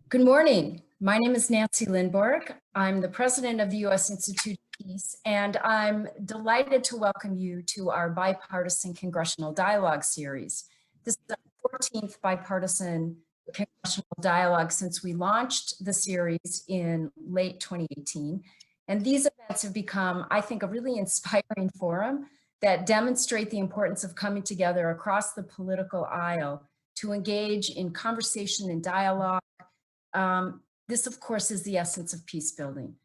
Good morning. My name is Nancy Lindborg. I'm the president of the U.S. Institute of Peace, and I'm delighted to welcome you to our Bipartisan Congressional Dialogue series. This is the 14th Bipartisan Congressional Dialogue since we launched the series in late 2018. And these events have become, I think, a really inspiring forum that demonstrate the importance of coming together across the political aisle to engage in conversation and dialogue. This, of course, is the essence of peace building.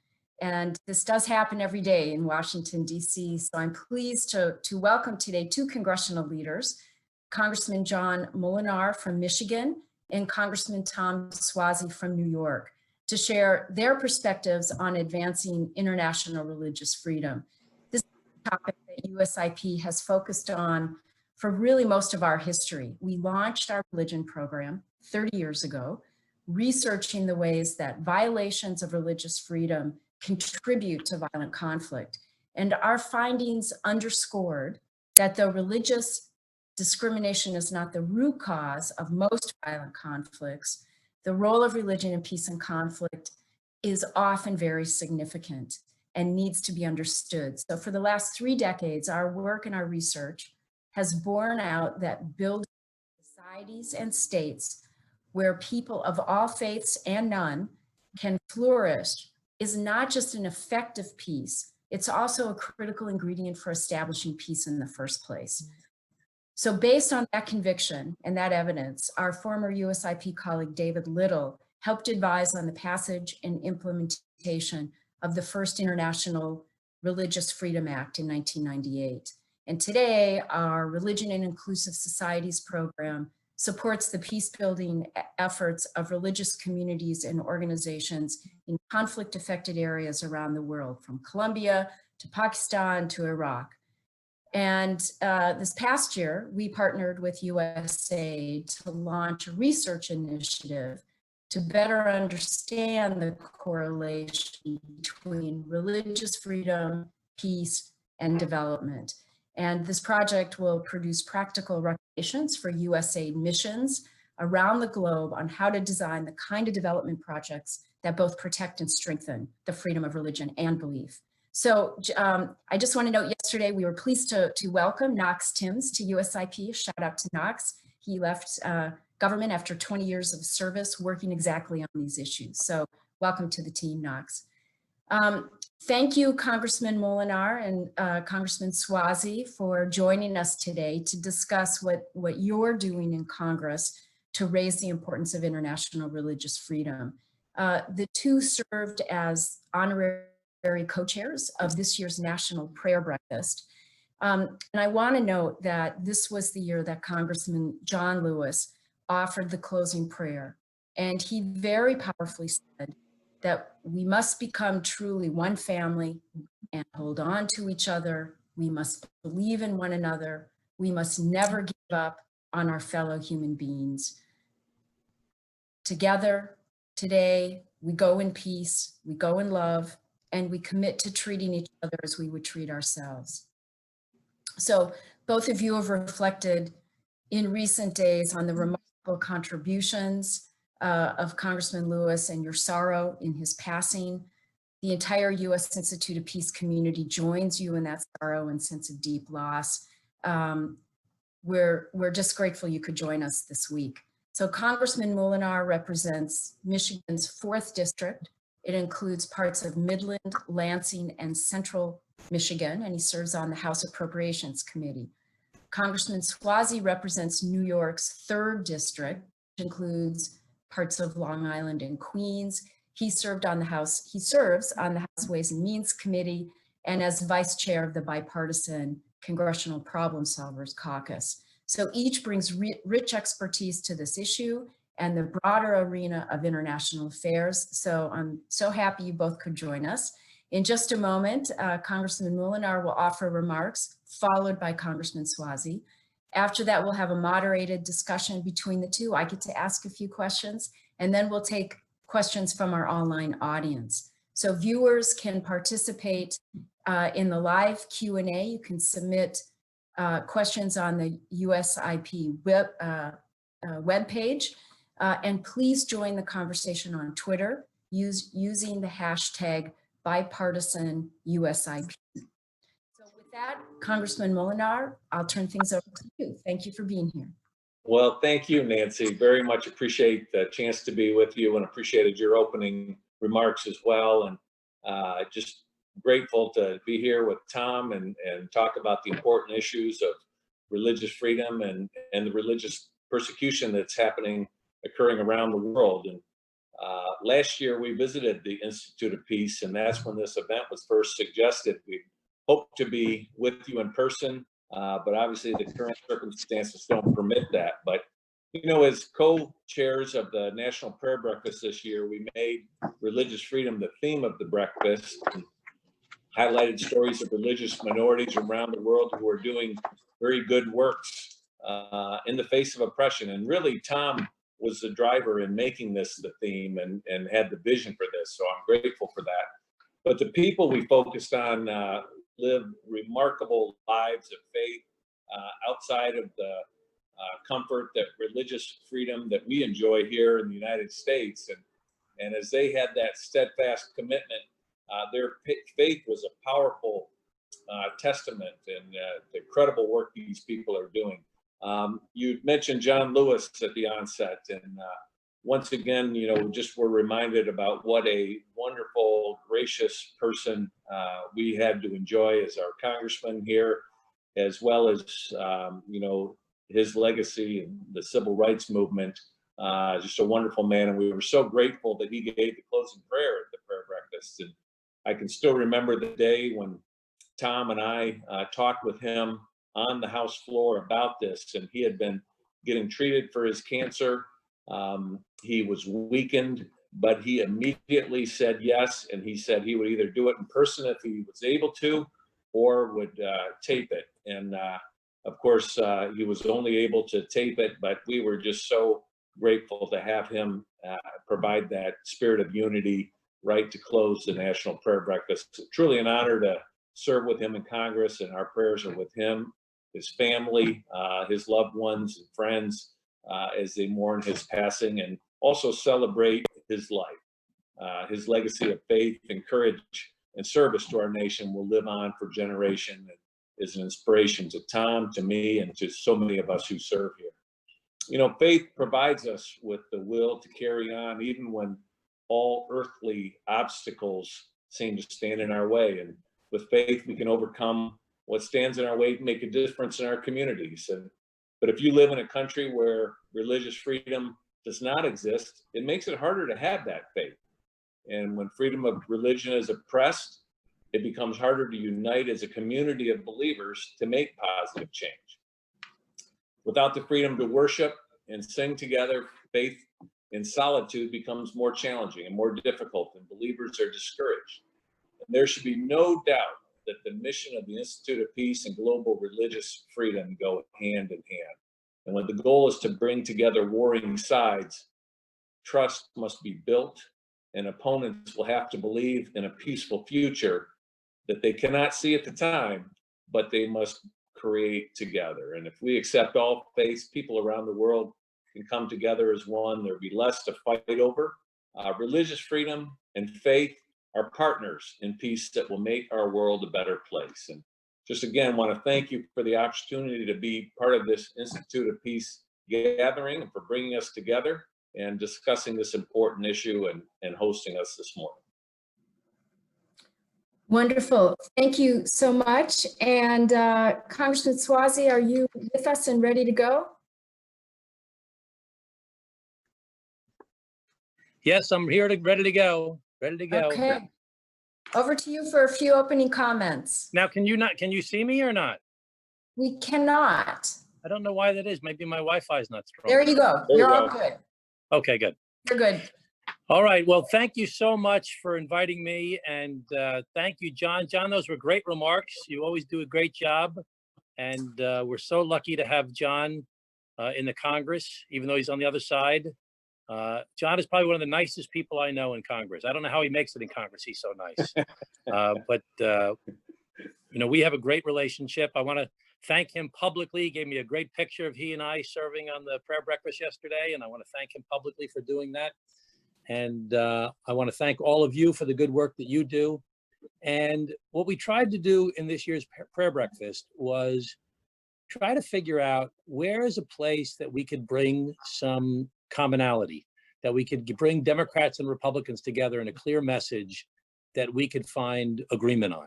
And this does happen every day in Washington, D.C. So I'm pleased to welcome today two congressional leaders, Congressman John Moolenaar from Michigan and Congressman Tom Suozzi from New York, to share their perspectives on advancing international religious freedom. This is a topic that USIP has focused on for really most of our history. We launched our religion program 30 years ago, researching the ways that violations of religious freedom contribute to violent conflict. And our findings underscored that though religious discrimination is not the root cause of most violent conflicts, the role of religion in peace and conflict is often very significant and needs to be understood. So for the last 3 decades, our work and our research has borne out that building societies and states where people of all faiths and none can flourish is not just an effective peace, it's also a critical ingredient for establishing peace in the first place. So based on that conviction and that evidence, our former USIP colleague David Little helped advise on the passage and implementation of the first International Religious Freedom Act in 1998. And today, our Religion and Inclusive Societies program supports the peace-building efforts of religious communities and organizations in conflict-affected areas around the world, from Colombia to Pakistan to Iraq. And this past year, we partnered with USAID to launch a research initiative to better understand the correlation between religious freedom, peace, and development. And this project will produce practical recommendations for USAID missions around the globe on how to design the kind of development projects that both protect and strengthen the freedom of religion and belief. So I just want to note, yesterday we were pleased to welcome Knox Timms to USIP. Shout out to Knox. He left government after 20 years of service working exactly on these issues. So welcome to the team, Knox. Thank you, Congressman Moolenaar and Congressman Suozzi, for joining us today to discuss what you're doing in Congress to raise the importance of international religious freedom. The two served as honorary co-chairs of this year's National Prayer Breakfast. And I want to note that this was the year that Congressman John Lewis offered the closing prayer. And he very powerfully said that we must become truly one family and hold on to each other. We must believe in one another. We must never give up on our fellow human beings. Together, today, we go in peace, we go in love, and we commit to treating each other as we would treat ourselves. So both of you have reflected in recent days on the remarkable contributions of Congressman Lewis and your sorrow in his passing. The entire U.S. Institute of Peace community joins you in that sorrow and sense of deep loss. We're just grateful you could join us this week. So Congressman Moolenaar represents Michigan's 4th district. It includes parts of Midland, Lansing, and Central Michigan, and he serves on the House Appropriations Committee. Congressman Suozzi represents New York's 3rd district, which includes parts of Long Island and Queens. He serves on the House Ways and Means Committee and as vice chair of the Bipartisan Congressional Problem Solvers Caucus. So each brings rich expertise to this issue and the broader arena of international affairs. So I'm so happy you both could join us. In just a moment, Congressman Moolenaar will offer remarks, followed by Congressman Suozzi. After that, we'll have a moderated discussion between the two. I get to ask a few questions, and then we'll take questions from our online audience. So viewers can participate in the live Q&A. You can submit questions on the USIP webpage. And please join the conversation on Twitter using the hashtag bipartisan USIP. So with that, Congressman Moolenaar, I'll turn things over to you. Thank you for being here. Well, thank you, Nancy. Very much appreciate the chance to be with you and appreciated your opening remarks as well. And just grateful to be here with Tom and talk about the important issues of religious freedom and the religious persecution that's occurring around the world. And last year we visited the Institute of Peace, and that's when this event was first suggested. We hoped to be with you in person, but obviously the current circumstances don't permit that. But, you know, as co-chairs of the National Prayer Breakfast this year, we made religious freedom the theme of the breakfast and highlighted stories of religious minorities around the world who are doing very good works in the face of oppression. And really, Tom was the driver in making this the theme and had the vision for this. So I'm grateful for that. But the people we focused on live remarkable lives of faith outside of the comfort that religious freedom that we enjoy here in the United States. And as they had that steadfast commitment, their faith was a powerful testament and the incredible work these people are doing. You mentioned John Lewis at the onset, and once again, you know, just were reminded about what a wonderful, gracious person we had to enjoy as our congressman here, as well as, you know, his legacy and the civil rights movement. Just a wonderful man, and we were so grateful that he gave the closing prayer at the prayer breakfast. And I can still remember the day when Tom and I talked with him on the House floor about this, and he had been getting treated for his cancer. He was weakened, but he immediately said yes, and he said he would either do it in person if he was able to, or would tape it. And of course, he was only able to tape it, but we were just so grateful to have him provide that spirit of unity right to close the National Prayer Breakfast. Truly an honor to serve with him in Congress, and our prayers are with him, his family, his loved ones and friends as they mourn his passing, and also celebrate his life. His legacy of faith and courage and service to our nation will live on for generations and is an inspiration to Tom, to me, and to so many of us who serve here. You know, faith provides us with the will to carry on even when all earthly obstacles seem to stand in our way. And with faith, we can overcome what stands in our way to make a difference in our communities. But if you live in a country where religious freedom does not exist, it makes it harder to have that faith. And when freedom of religion is oppressed, it becomes harder to unite as a community of believers to make positive change. Without the freedom to worship and sing together, faith in solitude becomes more challenging and more difficult, and believers are discouraged. And there should be no doubt that the mission of the Institute of Peace and global religious freedom go hand in hand. And when the goal is to bring together warring sides, trust must be built, and opponents will have to believe in a peaceful future that they cannot see at the time, but they must create together. And if we accept all faiths, people around the world can come together as one. There'll be less to fight over. Religious freedom and faith are partners in peace that will make our world a better place. And just again, want to thank you for the opportunity to be part of this Institute of Peace gathering and for bringing us together and discussing this important issue and hosting us this morning. Wonderful. Thank you so much. And Congressman Suozzi, are you with us and ready to go? Yes, I'm here, ready to go. Ready to go. Okay. Over to you for a few opening comments. Now, can you see me or not? We cannot. I don't know why that is. Maybe my Wi-Fi is not strong. There you go. You're all good. Okay, good. You're good. All right. Well, thank you so much for inviting me. And thank you, John. John, those were great remarks. You always do a great job. And we're so lucky to have John in the Congress, even though he's on the other side. John is probably one of the nicest people I know in Congress. I don't know how he makes it in Congress. He's so nice. But you know, we have a great relationship. I want to thank him publicly. He gave me a great picture of he and I serving on the prayer breakfast yesterday, and I want to thank him publicly for doing that. And I want to thank all of you for the good work that you do. And what we tried to do in this year's prayer breakfast was try to figure out where is a place that we could bring some commonality, that we could bring Democrats and Republicans together in a clear message that we could find agreement on.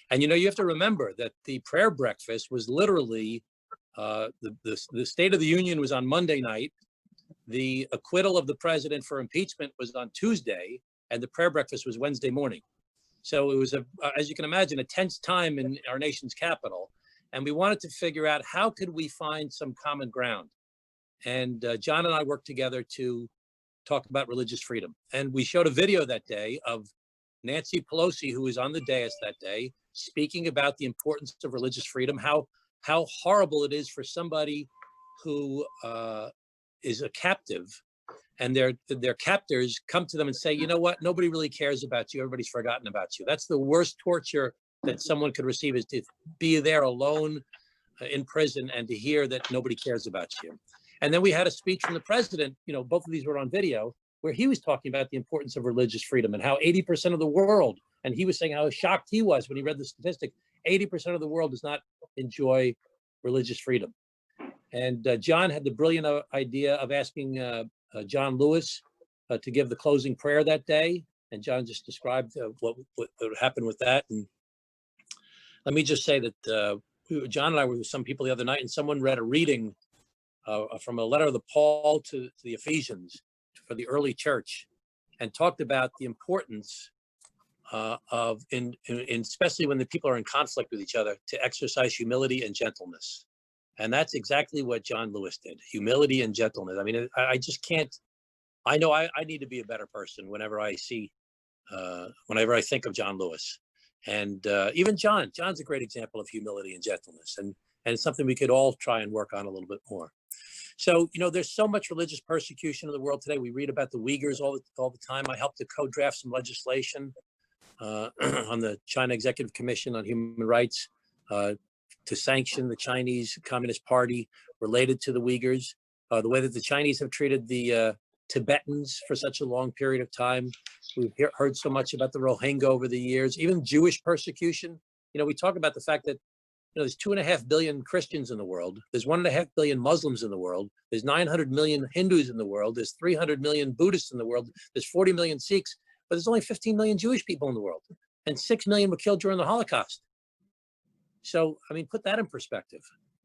And you know, you have to remember that the prayer breakfast was literally, the State of the Union was on Monday night, the acquittal of the president for impeachment was on Tuesday, and the prayer breakfast was Wednesday morning. So it was, as you can imagine, a tense time in our nation's capital. And we wanted to figure out how could we find some common ground. And John and I worked together to talk about religious freedom. And we showed a video that day of Nancy Pelosi, who was on the dais that day, speaking about the importance of religious freedom, how horrible it is for somebody who is a captive, and their captors come to them and say, you know what, nobody really cares about you, everybody's forgotten about you. That's the worst torture that someone could receive, is to be there alone in prison and to hear that nobody cares about you. And then we had a speech from the president, you know, both of these were on video, where he was talking about the importance of religious freedom and how 80% of the world, and he was saying how shocked he was when he read the statistic, 80% of the world does not enjoy religious freedom. And John had the brilliant idea of asking John Lewis to give the closing prayer that day. And John just described what happened with that. And let me just say that John and I were with some people the other night, and someone read a reading from a letter of the Paul to the Ephesians for the early church, and talked about the importance of, especially when the people are in conflict with each other, to exercise humility and gentleness. And that's exactly what John Lewis did, humility and gentleness. I mean, I just can't, I know I need to be a better person whenever I see, whenever I think of John Lewis. And even John's a great example of humility and gentleness, and it's something we could all try and work on a little bit more. So, you know, there's so much religious persecution in the world today. We read about the Uyghurs all the time. I helped to co-draft some legislation on the China Executive Commission on Human Rights to sanction the Chinese Communist Party related to the Uyghurs, the way that the Chinese have treated the Tibetans for such a long period of time. We've heard so much about the Rohingya over the years, even Jewish persecution. You know, we talk about the fact that, you know, there's 2.5 billion Christians in the world. There's 1.5 billion Muslims in the world. There's 900 million Hindus in the world. There's 300 million Buddhists in the world. There's 40 million Sikhs, but there's only 15 million Jewish people in the world. And 6 million were killed during the Holocaust. So, I mean, put that in perspective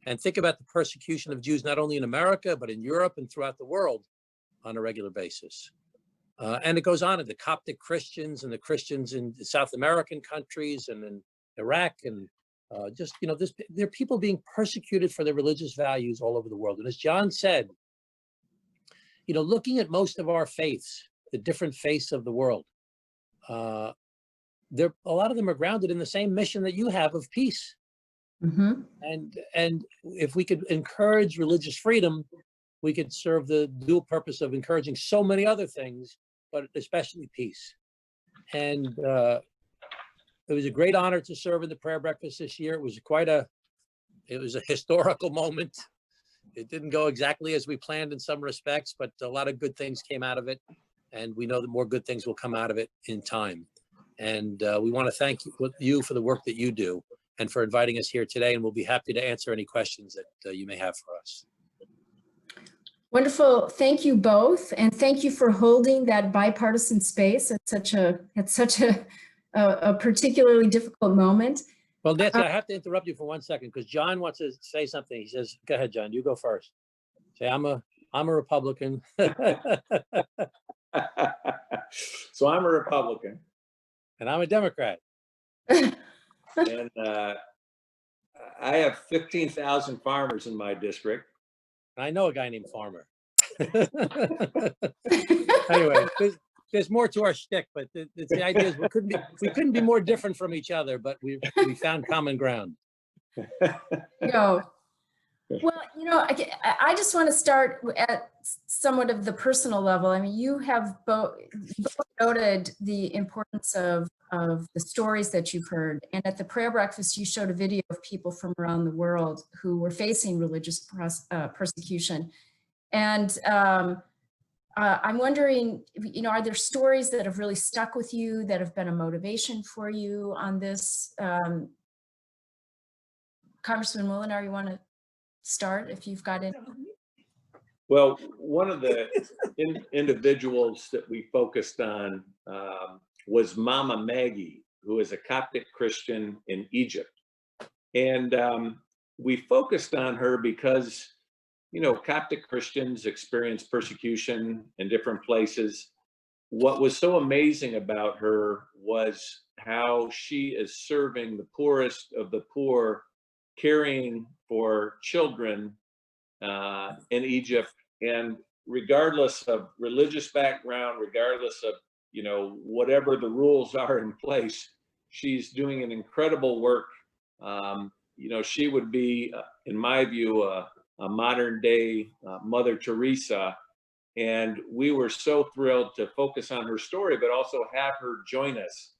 and think about the persecution of Jews, not only in America, but in Europe and throughout the world on a regular basis. And it goes on in the Coptic Christians and the Christians in the South American countries and in Iraq, and just, you know, there are people being persecuted for their religious values all over the world. And as John said, you know, looking at most of our faiths, the different faiths of the world, a lot of them are grounded in the same mission that you have of peace. Mm-hmm. And if we could encourage religious freedom, we could serve the dual purpose of encouraging so many other things, but especially peace. And it was a great honor to serve in the prayer breakfast this year. It was a historical moment. It didn't go exactly as we planned in some respects, but a lot of good things came out of it. And we know that more good things will come out of it in time. And we want to thank you for the work that you do and for inviting us here today. And we'll be happy to answer any questions that you may have for us. Wonderful. Thank you both. And thank you for holding that bipartisan space at such a particularly difficult moment. Well, Nancy, I have to interrupt you for 1 second because John wants to say something. He says, go ahead, John, you go first. Say, I'm a Republican. So I'm a Republican. And I'm a Democrat. And I have 15,000 farmers in my district. I know a guy named Farmer. Anyway, there's more to our shtick, but the idea is we couldn't be more different from each other, but we found common ground. No. Well, I just want to start at somewhat of the personal level. I mean, you have both noted the importance of the stories that you've heard. And at the prayer breakfast, you showed a video of people from around the world who were facing religious persecution. And I'm wondering, are there stories that have really stuck with you, that have been a motivation for you on this? Congressman Moolenaar, you want to start if you've got it? Well, one of the individuals that we focused on was Mama Maggie, who is a Coptic Christian in Egypt. And we focused on her because, Coptic Christians experience persecution in different places. What was so amazing about her was how she is serving the poorest of the poor, caring for children in Egypt. And regardless of religious background, regardless of, whatever the rules are in place, she's doing an incredible work. She would be, in my view, a modern day Mother Teresa. And we were so thrilled to focus on her story, but also have her join us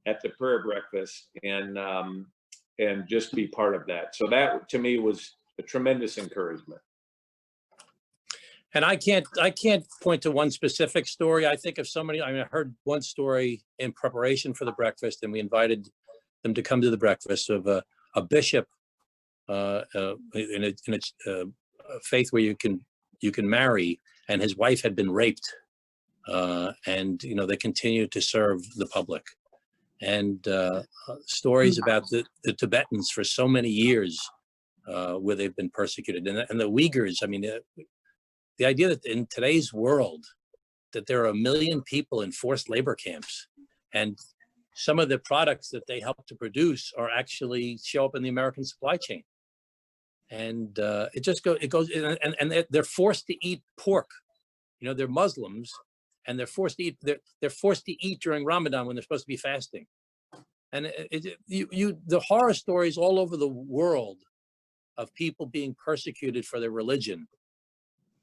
at the prayer breakfast and just be part of that. So that, to me, was a tremendous encouragement. And I can't point to one specific story. I think of somebody. I heard one story in preparation for the breakfast, and we invited them to come to the breakfast, of a bishop in a faith where you can marry, and his wife had been raped, and they continue to serve the public. And stories about the Tibetans for so many years where they've been persecuted, and the Uyghurs. I mean, the idea that in today's world that there are 1 million people in forced labor camps, and some of the products that they help to produce are actually show up in the American supply chain. And it goes, and they're forced to eat pork. They're Muslims, and they're forced to eat. They're forced to eat during Ramadan when they're supposed to be fasting. And the horror stories all over the world of people being persecuted for their religion.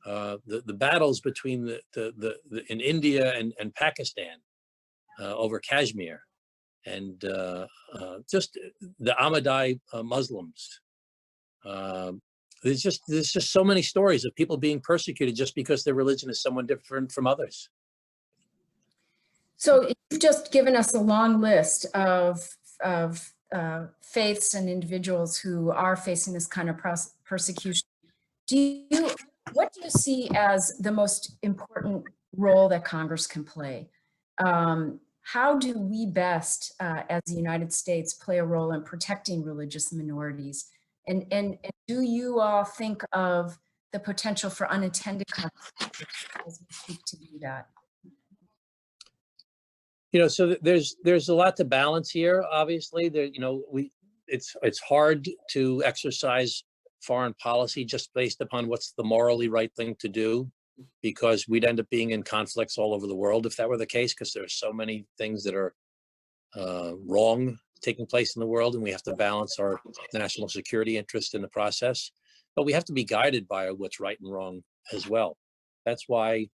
The battles between in India and Pakistan over Kashmir, and just the Ahmadiyya Muslims. There's just so many stories of people being persecuted just because their religion is somewhat different from others. So you've just given us a long list of faiths and individuals who are facing this kind of persecution. What do you see as the most important role that Congress can play? How do we best, as the United States, play a role in protecting religious minorities? And do you all think of the potential for unintended consequences as we seek to do that? So there's a lot to balance here. Obviously, it's hard to exercise foreign policy just based upon what's the morally right thing to do, because we'd end up being in conflicts all over the world if that were the case, because there are so many things that are wrong taking place in the world, and we have to balance our national security interest in the process. But we have to be guided by what's right and wrong as well. That's why,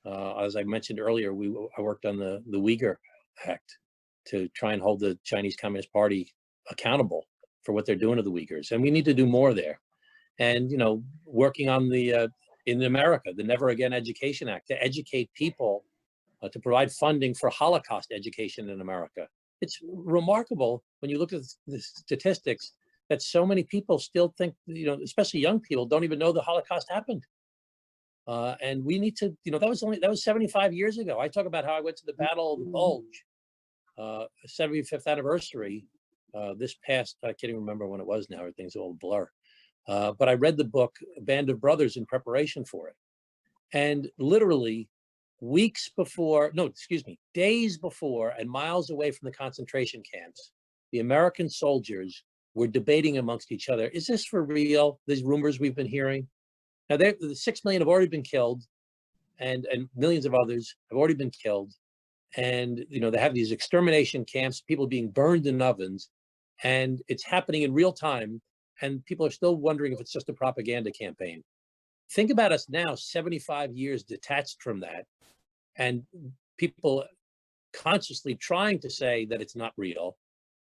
as I mentioned earlier, I worked on the Uyghur Act to try and hold the Chinese Communist Party accountable for what they're doing to the Uyghurs, and we need to do more there. And working on in America, the Never Again Education Act, to educate people, to provide funding for Holocaust education in America. It's remarkable when you look at the statistics that so many people still think, especially young people, don't even know the Holocaust happened. And we need to, that was 75 years ago. I talk about how I went to the Battle of the Bulge, 75th anniversary. This past, I can't even remember when it was now, everything's all a blur. But I read the book, Band of Brothers, in preparation for it. And literally days before and miles away from the concentration camps, the American soldiers were debating amongst each other, is this for real, these rumors we've been hearing? Now, the 6 million have already been killed, and millions of others have already been killed. And, they have these extermination camps, people being burned in ovens, and it's happening in real time. and people are still wondering if it's just a propaganda campaign. Think about us now, 75 years detached from that, and people consciously trying to say that it's not real,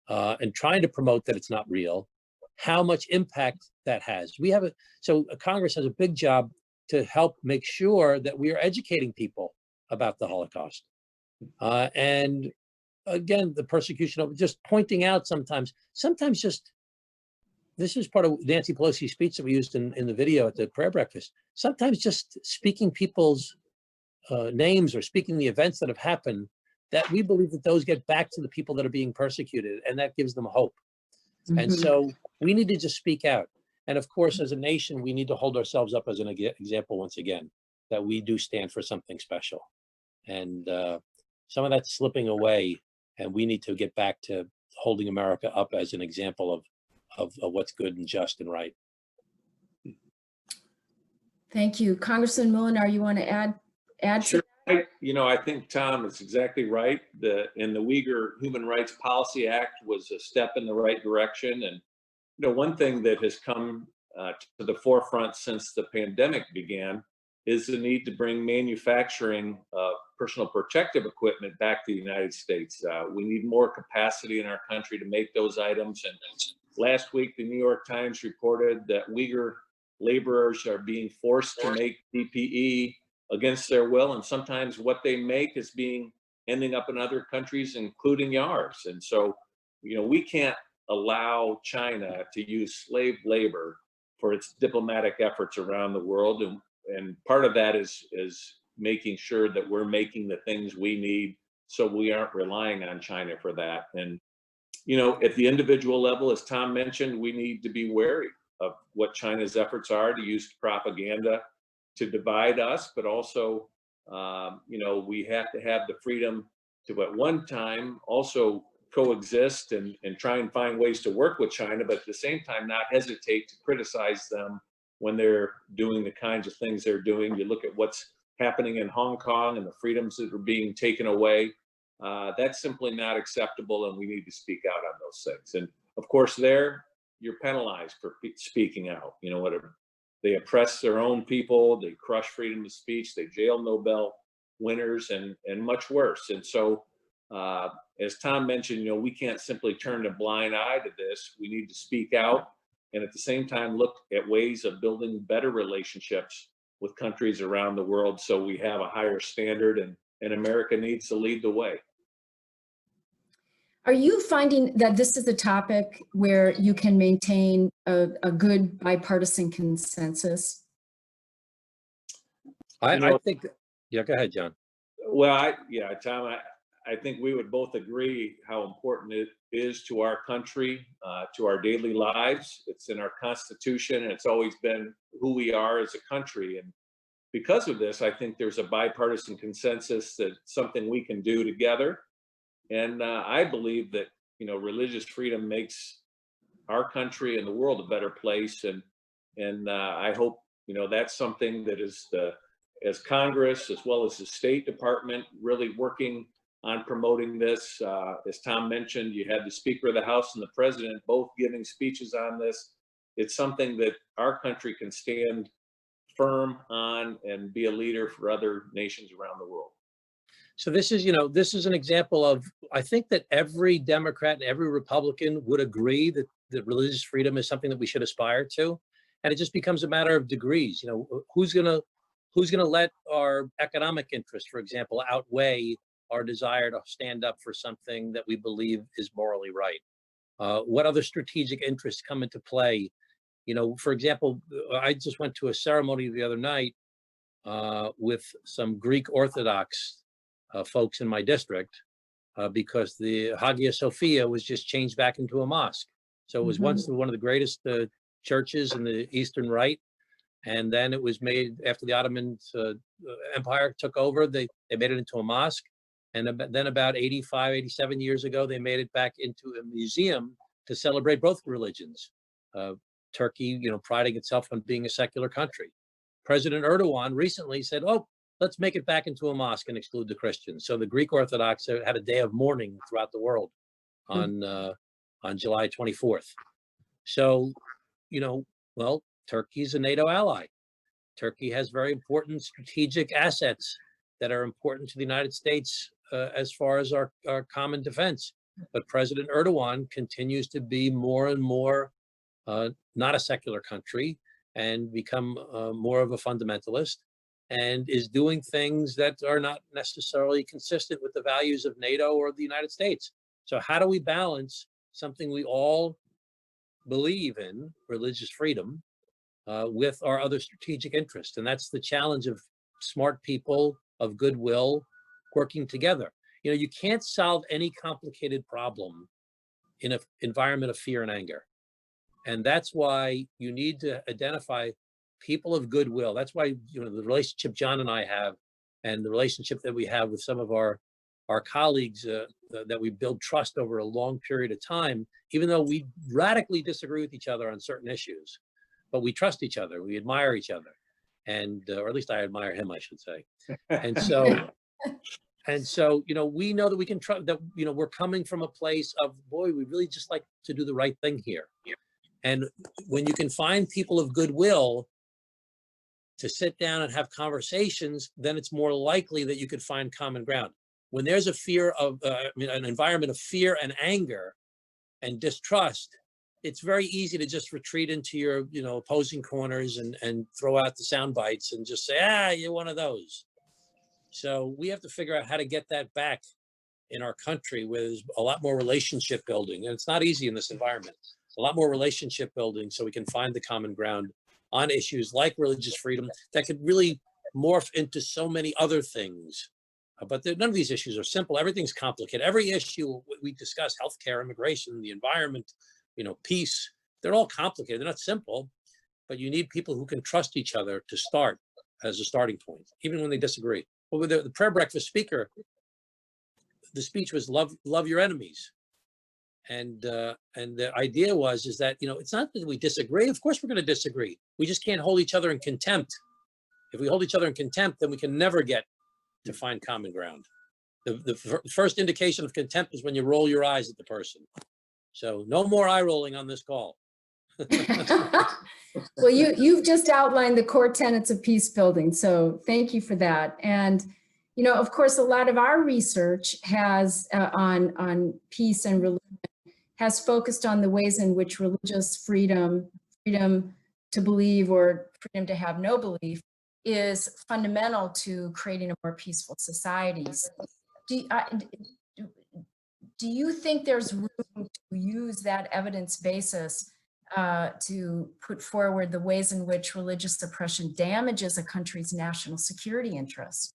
and trying to promote that it's not real, how much impact that has. So Congress has a big job to help make sure that we are educating people about the Holocaust. And again, the persecution of just pointing out sometimes just, this is part of Nancy Pelosi's speech that we used in the video at the prayer breakfast. Sometimes just speaking people's names or speaking the events that have happened, that we believe that those get back to the people that are being persecuted, and that gives them hope. And so we need to just speak out. And of course, as a nation, we need to hold ourselves up as an example once again, that we do stand for something special. And some of that's slipping away, and we need to get back to holding America up as an example of what's good and just and right. Thank you. Congressman Moolenaar, you want to add Sure. to I think Tom is exactly right. The Uyghur Human Rights Policy Act was a step in the right direction. And one thing that has come to the forefront since the pandemic began is the need to bring manufacturing of personal protective equipment back to the United States. We need more capacity in our country to make those items. And last week, the New York Times reported that Uyghur laborers are being forced to make PPE against their will, and sometimes what they make is ending up in other countries, including ours. And so, we can't allow China to use slave labor for its diplomatic efforts around the world. And part of that is making sure that we're making the things we need, so we aren't relying on China for that. And at the individual level, as Tom mentioned, we need to be wary of what China's efforts are to use propaganda to divide us, but also, we have to have the freedom to, at one time, also coexist and try and find ways to work with China, but at the same time, not hesitate to criticize them when they're doing the kinds of things they're doing. You look at what's happening in Hong Kong and the freedoms that are being taken away. That's simply not acceptable, and we need to speak out on those things. And of course, you're penalized for speaking out. Whatever. They oppress their own people, they crush freedom of speech, they jail Nobel winners, and much worse. And so, as Tom mentioned, we can't simply turn a blind eye to this. We need to speak out, and at the same time, look at ways of building better relationships with countries around the world, so we have a higher standard, and America needs to lead the way. Are you finding that this is a topic where you can maintain a good bipartisan consensus? I think, yeah, go ahead, John. Well, Tom, I think we would both agree how important it is to our country, to our daily lives. It's in our Constitution, and it's always been who we are as a country. And because of this, I think there's a bipartisan consensus that something we can do together. And I believe that, religious freedom makes our country and the world a better place. And I hope, that's something that is as Congress, as well as the State Department, really working on promoting this. As Tom mentioned, you had the Speaker of the House and the President both giving speeches on this. It's something that our country can stand firm on and be a leader for other nations around the world. So this is an example of, I think that every Democrat and every Republican would agree that religious freedom is something that we should aspire to. And it just becomes a matter of degrees. Who's gonna let our economic interest, for example, outweigh our desire to stand up for something that we believe is morally right? What other strategic interests come into play? For example, I just went to a ceremony the other night with some Greek Orthodox folks in my district because the Hagia Sophia was just changed back into a mosque. So it was once one of the greatest churches in the Eastern Rite. And then it was made, after the Ottoman Empire took over, they made it into a mosque. And then about 85, 87 years ago, they made it back into a museum to celebrate both religions. Turkey, priding itself on being a secular country. President Erdogan recently said, oh, let's make it back into a mosque and exclude the Christians. So the Greek Orthodox had a day of mourning throughout the world on July 24th. So well, Turkey's a NATO ally. Turkey has very important strategic assets that are important to the United States as far as our common defense. But President Erdogan continues to be more and more not a secular country and become more of a fundamentalist, and is doing things that are not necessarily consistent with the values of NATO or the United States. So how do we balance something we all believe in, religious freedom, with our other strategic interests? And that's the challenge of smart people of goodwill working together. You can't solve any complicated problem in an environment of fear and anger. And that's why you need to identify people of goodwill. That's why, the relationship John and I have, and the relationship that we have with some of our colleagues, that we build trust over a long period of time, even though we radically disagree with each other on certain issues, but we trust each other, we admire each other, and or at least I admire him, I should say. And so, we know that we can trust that, we're coming from a place of, boy, we really just like to do the right thing here. And when you can find people of goodwill to sit down and have conversations, then it's more likely that you could find common ground. When there's a fear of, an environment of fear and anger and distrust, it's very easy to just retreat into your, opposing corners and throw out the sound bites and just say, you're one of those. So we have to figure out how to get that back in our country, where there's a lot more relationship building. And it's not easy in this environment. A lot more relationship building so we can find the common ground on issues like religious freedom that could really morph into so many other things. But none of these issues are simple. Everything's complicated. Every issue we discuss, healthcare, immigration, the environment, peace, they're all complicated. They're not simple, but you need people who can trust each other to start as a starting point, even when they disagree. Well, with the prayer breakfast speaker, the speech was love your enemies. And the idea is that, it's not that we disagree. Of course, we're going to disagree. We just can't hold each other in contempt. If we hold each other in contempt, then we can never get to find common ground. The first indication of contempt is when you roll your eyes at the person. So no more eye rolling on this call. Well, you've just outlined the core tenets of peace building. So thank you for that. And, of course, a lot of our research has on peace and religion has focused on the ways in which religious freedom to believe or freedom to have no belief is fundamental to creating a more peaceful society. So do you think there's room to use that evidence basis to put forward the ways in which religious oppression damages a country's national security interests?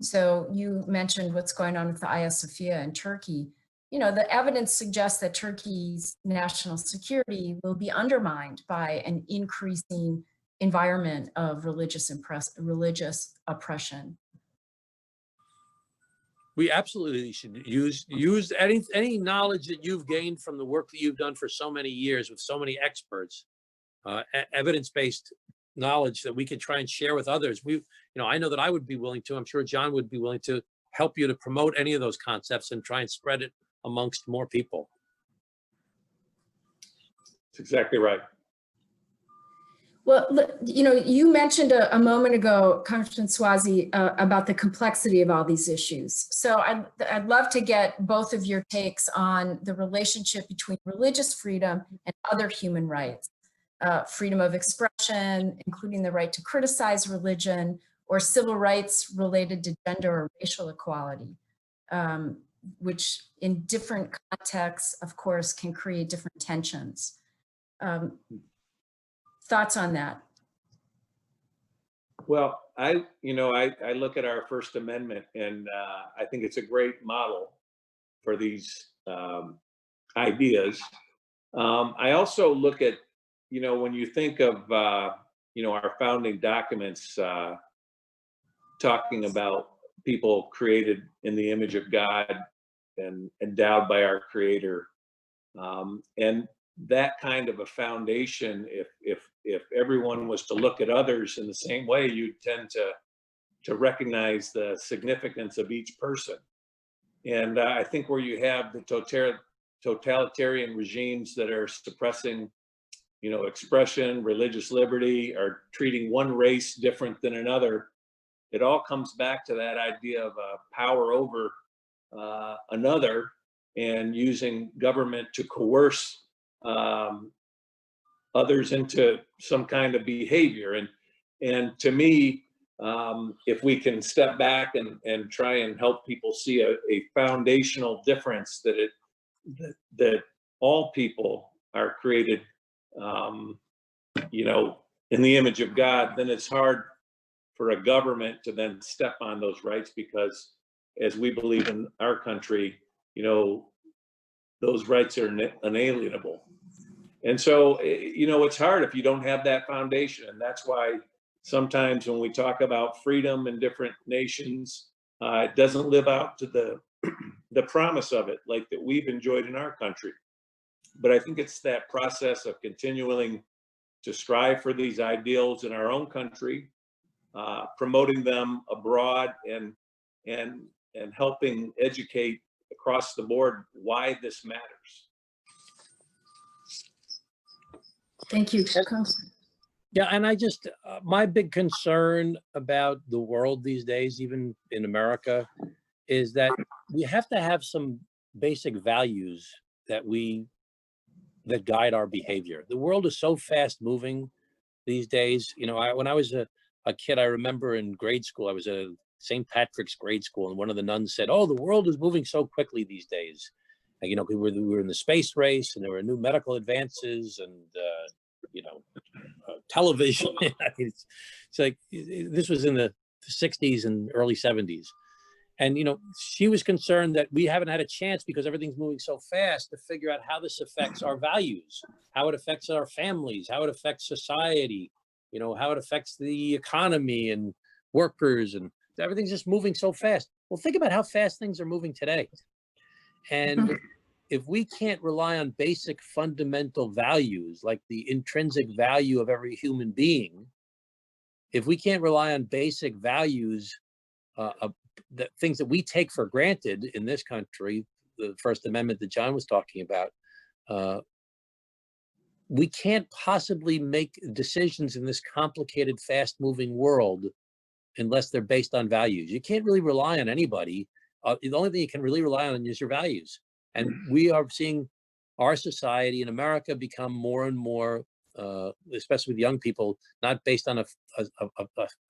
So you mentioned what's going on with the Hagia Sophia in Turkey. The evidence suggests that Turkey's national security will be undermined by an increasing environment of religious oppression. We absolutely should use any knowledge that you've gained from the work that you've done for so many years with so many experts, evidence-based knowledge that we could try and share with others. I know that I would be willing to, I'm sure John would be willing to help you to promote any of those concepts and try and spread it amongst more people. That's exactly right. Well, you mentioned a moment ago, Congressman Suozzi, about the complexity of all these issues. So I'd love to get both of your takes on the relationship between religious freedom and other human rights, freedom of expression, including the right to criticize religion, or civil rights related to gender or racial equality, which in different contexts, of course, can create different tensions. Thoughts on that? Well, I look at our First Amendment, and I think it's a great model for these ideas. I also look at, when you think of, our founding documents talking about people created in the image of God and endowed by our Creator, and that kind of a foundation, if everyone was to look at others in the same way, you'd tend to recognize the significance of each person. And I think where you have the totalitarian regimes that are suppressing expression, religious liberty, or treating one race different than another, it all comes back to that idea of power over another and using government to coerce others into some kind of behavior. And to me, if we can step back and try and help people see a foundational difference that all people are created, in the image of God, then it's hard for a government to then step on those rights, because as we believe in our country, those rights are unalienable. And so, it's hard if you don't have that foundation. And that's why sometimes when we talk about freedom in different nations, it doesn't live out to the promise of it like that we've enjoyed in our country. But I think it's that process of continuing to strive for these ideals in our own country, promoting them abroad, and helping educate across the board why this matters. Thank you. Yeah, and I just, my big concern about the world these days, even in America, is that we have to have some basic values that guide our behavior. The world is so fast moving these days. When I was a kid, I remember in grade school, I was at St. Patrick's grade school, and one of the nuns said, "Oh, the world is moving so quickly these days." And, we were in the space race, and there were new medical advances, and television. It's like, this was in the 60s and early 70s. And, she was concerned that we haven't had a chance, because everything's moving so fast, to figure out how this affects our values, how it affects our families, how it affects society, how it affects the economy and workers, and everything's just moving so fast. Well, think about how fast things are moving today. And if we can't rely on basic fundamental values, like the intrinsic value of every human being, if we can't rely on basic values, the things that we take for granted in this country, the First Amendment that John was talking about, we can't possibly make decisions in this complicated, fast-moving world unless they're based on values. You can't really rely on anybody. The only thing you can really rely on is your values. And we are seeing our society in America become more and more, especially with young people, not based on a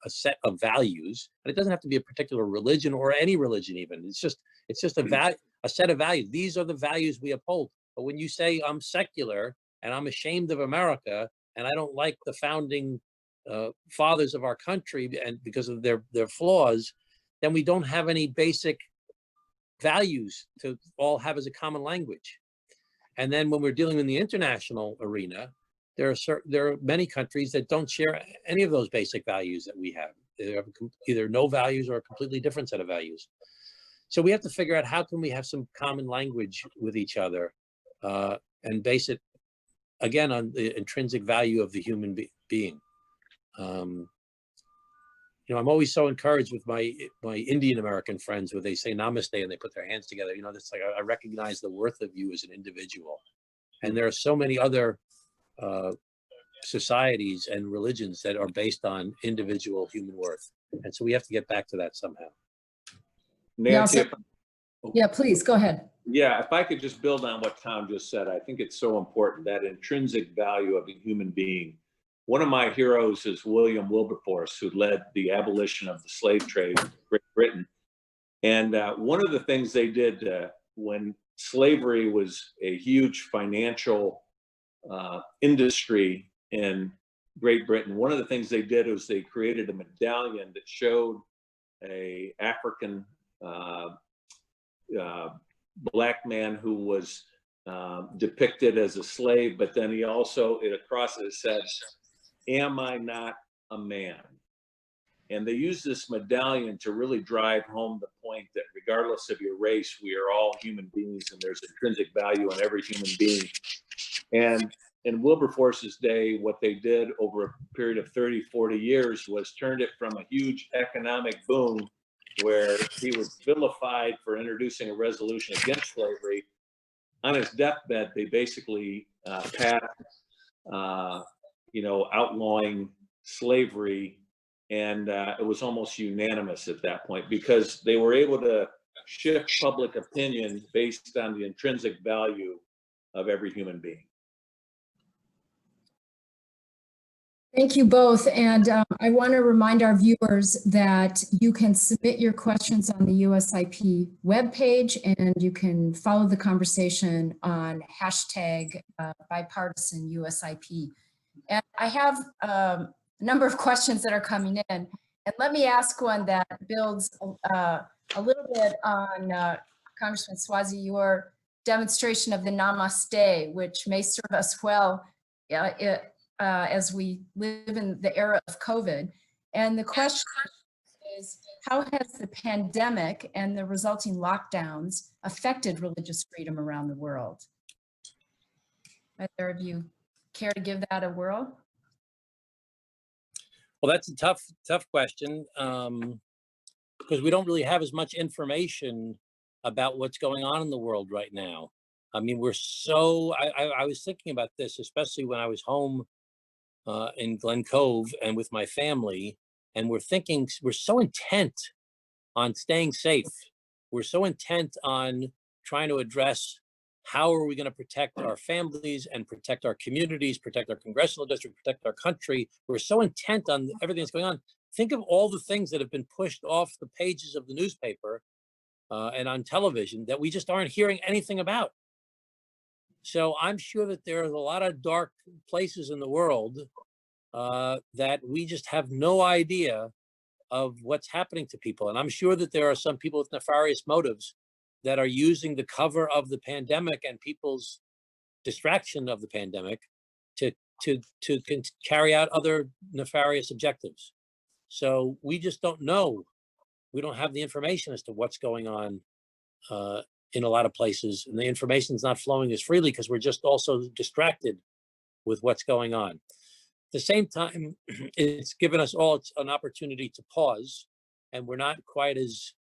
set of values. And it doesn't have to be a particular religion or any religion even. It's just a set of values. These are the values we uphold. But when you say I'm secular and I'm ashamed of America and I don't like the founding fathers of our country and because of their flaws, then we don't have any basic values to all have as a common language. And then when we're dealing in the international arena, there are many countries that don't share any of those basic values that we have. They have either no values or a completely different set of values. So we have to figure out how can we have some common language with each other and base it, again, on the intrinsic value of the human being. I'm always so encouraged with my Indian American friends where they say namaste and they put their hands together. That's like, I recognize the worth of you as an individual. And there are so many other societies and religions that are based on individual human worth. And so we have to get back to that somehow. Nancy, yeah, please go ahead. Yeah, if I could just build on what Tom just said, I think it's so important, that intrinsic value of a human being. One of my heroes is William Wilberforce, who led the abolition of the slave trade in Great Britain. And one of the things they did when slavery was a huge financial industry in Great Britain, one of the things they did was they created a medallion that showed a African black man who was depicted as a slave, but then he also, across it said, "Am I not a man?" And they use this medallion to really drive home the point that regardless of your race, we are all human beings and there's intrinsic value in every human being. And in Wilberforce's day, what they did over a period of 30, 40 years was turned it from a huge economic boom where he was vilified for introducing a resolution against slavery. On his deathbed, they basically passed outlawing slavery. And it was almost unanimous at that point because they were able to shift public opinion based on the intrinsic value of every human being. Thank you both. And I want to remind our viewers that you can submit your questions on the USIP webpage, and you can follow the conversation on hashtag bipartisan USIP. And I have a number of questions that are coming in. And let me ask one that builds a little bit on Congressman Suozzi, your demonstration of the namaste, which may serve us well as we live in the era of COVID. And the question is, how has the pandemic and the resulting lockdowns affected religious freedom around the world? Either of you care to give that a whirl? Well, that's a tough question because we don't really have as much information about what's going on in the world right now. I mean, we're so, I was thinking about this, especially when I was home in Glen Cove and with my family, and we're so intent on staying safe. We're so intent on trying to address how are we going to protect our families and protect our communities, protect our congressional district, protect our country. We're so intent on everything that's going on. Think of all the things that have been pushed off the pages of the newspaper and on television that we just aren't hearing anything about. So I'm sure that there are a lot of dark places in the world that we just have no idea of what's happening to people. And I'm sure that there are some people with nefarious motives that are using the cover of the pandemic and people's distraction of the pandemic to carry out other nefarious objectives. So we just don't know. We don't have the information as to what's going on in a lot of places, and the information is not flowing as freely because we're just also distracted with what's going on. At the same time, it's given us all an opportunity to pause, and we're not quite as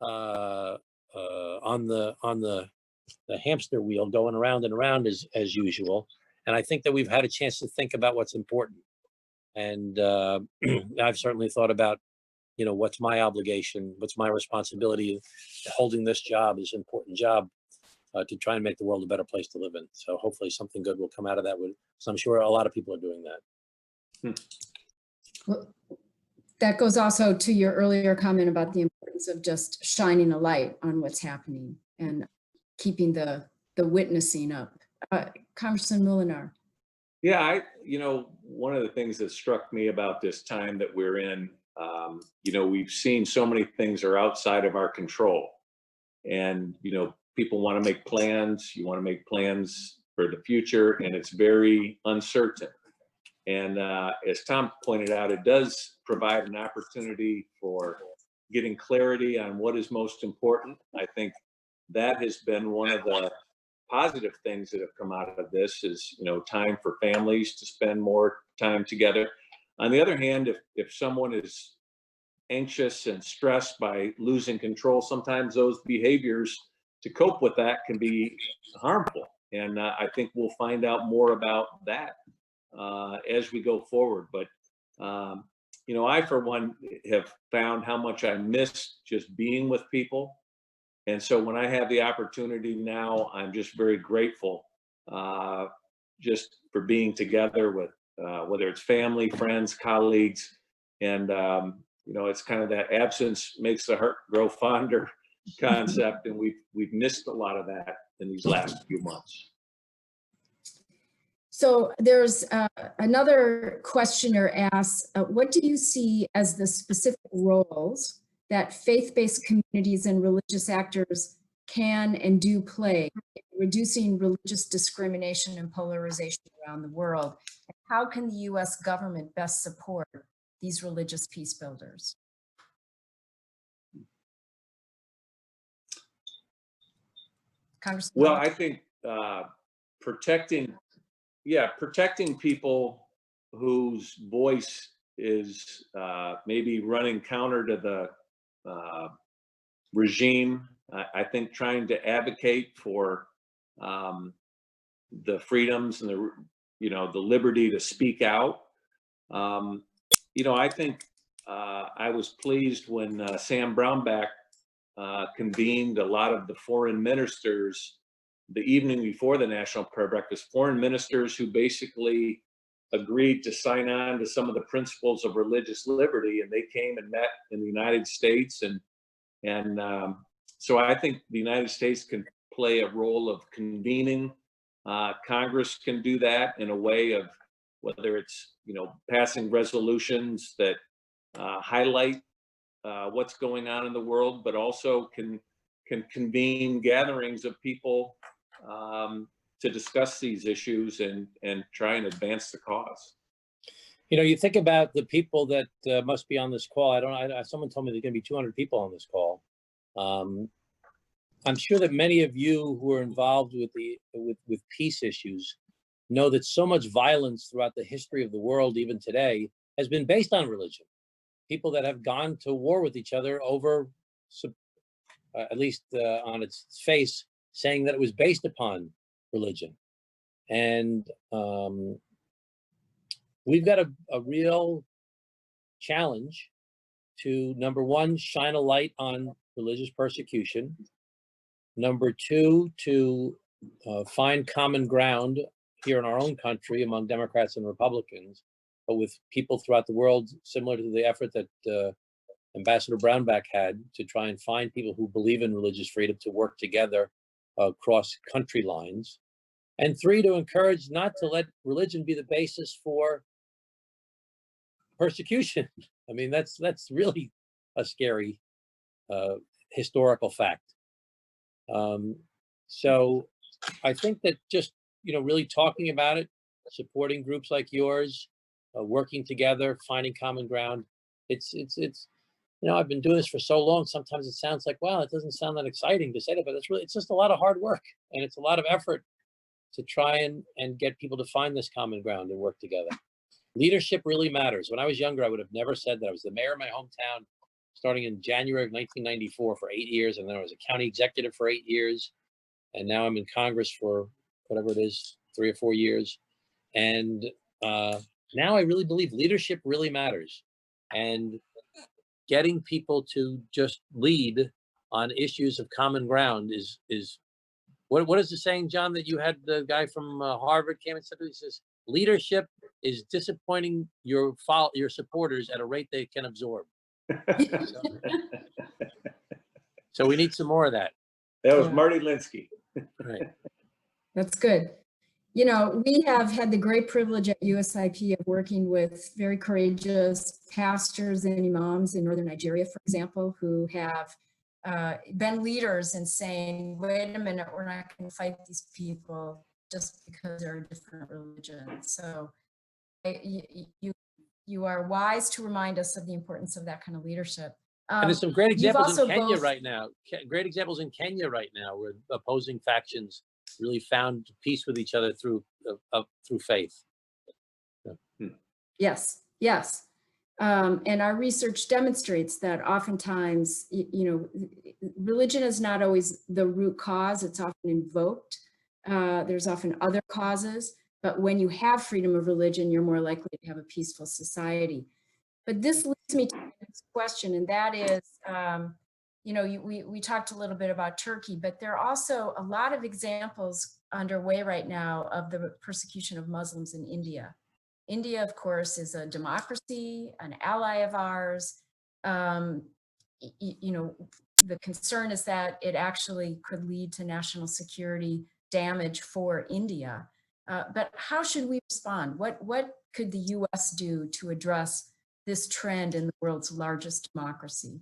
on the hamster wheel going around and around as usual. And I think that we've had a chance to think about what's important. And I've certainly thought about, what's my obligation, what's my responsibility. Holding this job is an important job to try and make the world a better place to live in. So hopefully something good will come out of that. So I'm sure a lot of people are doing that. Well, that goes also to your earlier comment about the importance of just shining a light on what's happening and keeping the witnessing up. Congressman Moolenaar. Yeah, one of the things that struck me about this time that we're in, we've seen so many things are outside of our control. And, people want to make plans. You want to make plans for the future, and it's very uncertain. And as Tom pointed out, it does provide an opportunity for getting clarity on what is most important. I think that has been one of the positive things that have come out of this is, time for families to spend more time together. On the other hand, if someone is anxious and stressed by losing control, sometimes those behaviors to cope with that can be harmful. And I think we'll find out more about that as we go forward. But, I, for one, have found how much I miss just being with people. And so when I have the opportunity now, I'm just very grateful just for being together with whether it's family, friends, colleagues. And, it's kind of that absence makes the heart grow fonder concept. And we've missed a lot of that in these last few months. So there's another questioner asks, what do you see as the specific roles that faith-based communities and religious actors can and do play in reducing religious discrimination and polarization around the world? And how can the U.S. government best support these religious peace builders? Congressman. Well, I think protecting people whose voice is maybe running counter to the regime. I think trying to advocate for the freedoms and the liberty to speak out. I think I was pleased when Sam Brownback convened a lot of the foreign ministers the evening before the National Prayer Breakfast, foreign ministers who basically agreed to sign on to some of the principles of religious liberty, and they came and met in the United States, and so I think the United States can play a role of convening. Congress can do that in a way of whether it's passing resolutions that highlight what's going on in the world, but also can convene gatherings of people to discuss these issues and try and advance the cause. You think about the people that must be on this call. Someone told me there's going to be 200 people on this call. I'm sure that many of you who are involved with peace issues know that so much violence throughout the history of the world, even today, has been based on religion. People that have gone to war with each other over, at least on its face, saying that it was based upon religion. And we've got a real challenge to, number one, shine a light on religious persecution. Number two, to find common ground here in our own country among Democrats and Republicans, but with people throughout the world, similar to the effort that Ambassador Brownback had to try and find people who believe in religious freedom to work together across country lines. And three, to encourage not to let religion be the basis for persecution. I mean, that's really a scary historical fact. So I think that just, really talking about it, supporting groups like yours, working together, finding common ground. It's I've been doing this for so long. Sometimes it sounds like, wow, it doesn't sound that exciting to say that, but it's just a lot of hard work, and it's a lot of effort to try and get people to find this common ground and work together. Leadership really matters. When I was younger, I would have never said that. I was the mayor of my hometown starting in January of 1994 for 8 years, and then I was a county executive for 8 years, and now I'm in Congress for whatever it is, 3 or 4 years. And now I really believe leadership really matters, and getting people to just lead on issues of common ground is what is the saying, John, that you had the guy from Harvard came and said? He says, leadership is disappointing your supporters at a rate they can absorb. So we need some more of that. That was Marty Linsky. Right. That's good. We have had the great privilege at USIP of working with very courageous pastors and imams in northern Nigeria, for example, who have been leaders in saying, wait a minute, we're not going to fight these people just because they're a different religion. So you are wise to remind us of the importance of that kind of leadership. And there's some great examples in Kenya both... right now. Great examples in Kenya right now where opposing factions really found peace with each other through faith. Yes, yes. And our research demonstrates that oftentimes, religion is not always the root cause. It's often invoked. There's often other causes. But when you have freedom of religion, you're more likely to have a peaceful society. But this leads me to the next question, and that is, we talked a little bit about Turkey, but there are also a lot of examples underway right now of the persecution of Muslims in India. India, of course, is a democracy, an ally of ours. The concern is that it actually could lead to national security damage for India. But how should we respond? What could the U.S. do to address this trend in the world's largest democracy?